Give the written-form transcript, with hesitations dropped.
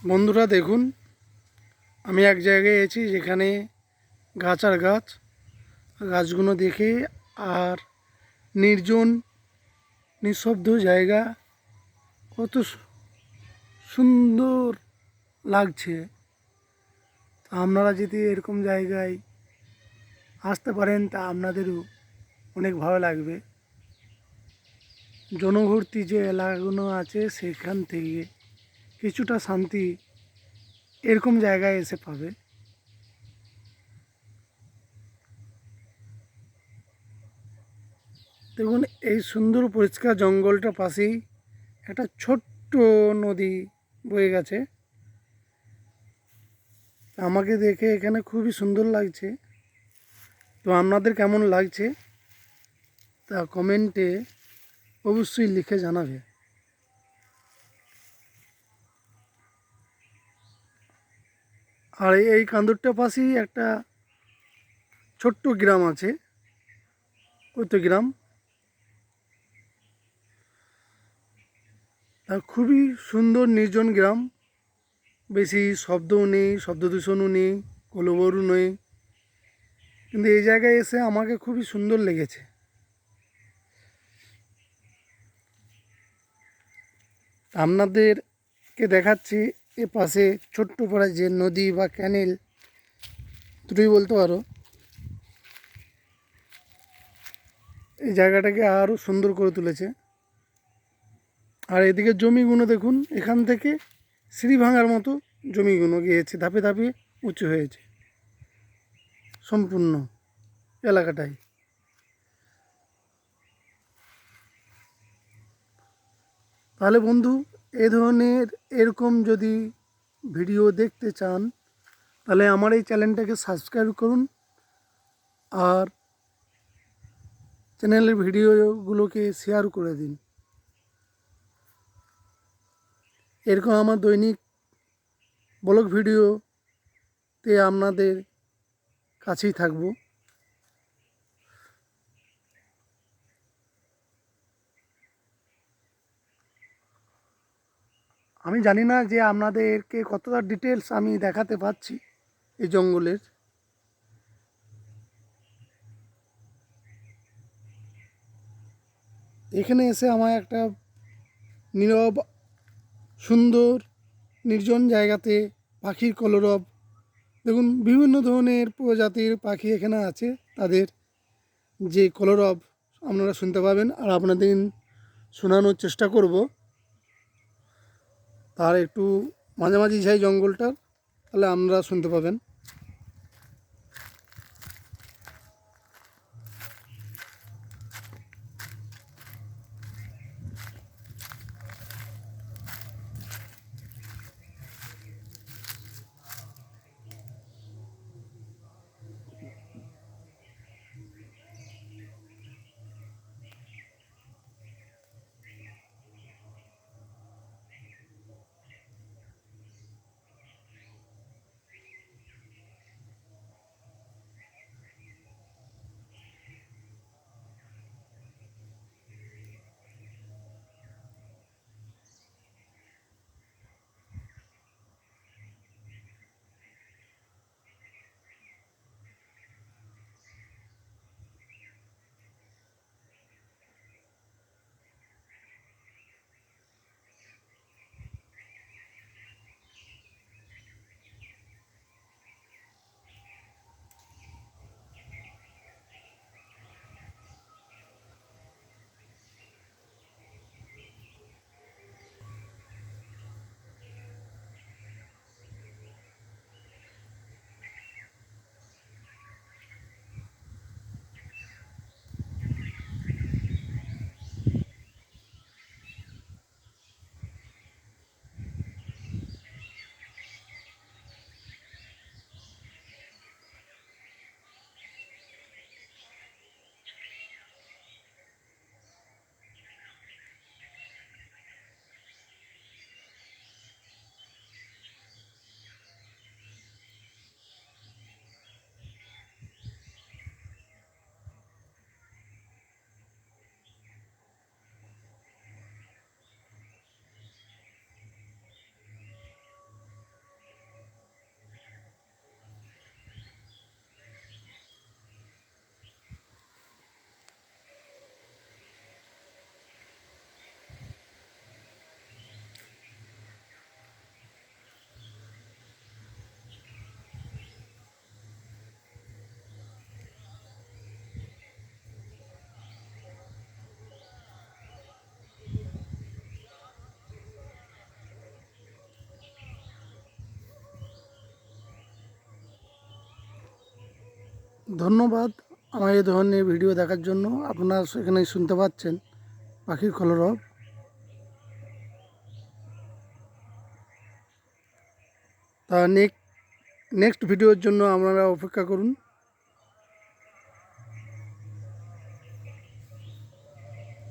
বন্ধুরা দেখুন, আমি এক জায়গায় আছি যেখানে গাছ আর গাছ, গাছগুলো দেখে আর নির্জন নিঃশব্দ জায়গা কত সুন্দর লাগছে। তা আপনারা যদি এরকম জায়গায় আসতে পারেন তা আপনাদেরও অনেক ভালো লাগবে। জনভর্তি যে এলাকাগুলো আছে সেখান থেকে কিছুটা শান্তি এরকম জায়গায় এসে পাবে। দেখুন, এই সুন্দর পরিষ্কার জঙ্গলটা পাশেই একটা ছোট্ট নদী বয়ে গেছে। আমাকে দেখে এখানে খুবই সুন্দর লাগছে। তো আপনাদের কেমন লাগছে তা কমেন্টে অবশ্যই লিখে জানাবে। আর এই কান্দরটা পাশেই একটা ছোট্ট গ্রাম আছে, ওই গ্রাম। তা খুবই সুন্দর নির্জন গ্রাম, বেশি শব্দও নেই, শব্দ দূষণও নেই, কলবরও নেই। কিন্তু এই জায়গায় এসে আমাকে খুবই সুন্দর লেগেছে। আপনাদেরকে দেখাচ্ছি এ পাশে ছোট্ট পাড়া যে নদী বা ক্যানেল, দুটোই বলতে পারো, এই জায়গাটাকে আরও সুন্দর করে তুলেছে। আর এদিকে জমিগুলো দেখুন, এখান থেকে সিঁড়ি ভাঙার মতো জমিগুলো গিয়েছে, ধাপে ধাপে উঁচু হয়েছে সম্পূর্ণ এলাকাটাই। তাহলে বন্ধু, এ ধরনের এরকম যদি ভিডিও দেখতে চান তাহলে আমার এই চ্যানেলটাকে সাবস্ক্রাইব করুন আর চ্যানেলের ভিডিওগুলোকে শেয়ার করে দিন। এরকম আমার দৈনিক ব্লগ ভিডিওতে আপনাদের কাছেই থাকবো। আমি জানি না যে আপনাদেরকে কতটা ডিটেলস আমি দেখাতে পারছি এই জঙ্গলের। এখানে এসে আমার একটা নীরব সুন্দর নির্জন জায়গাতে পাখির কলরব, দেখুন বিভিন্ন ধরনের প্রজাতির পাখি এখানে আছে, তাদের যে কলরব আপনারা শুনতে পাবেন। আর আপনাদের শোনানোর চেষ্টা করব। তার একটু মাঝামাঝি যাই জঙ্গলটার, তাহলে আপনারা শুনতে পাবেন। ধন্যবাদ আমার এই ধরনের ভিডিও দেখার জন্য। আপনারা সেখানে শুনতে পাচ্ছেন পাখির কলরব। তা নেক্সট ভিডিওর জন্য আপনারা অপেক্ষা করুন।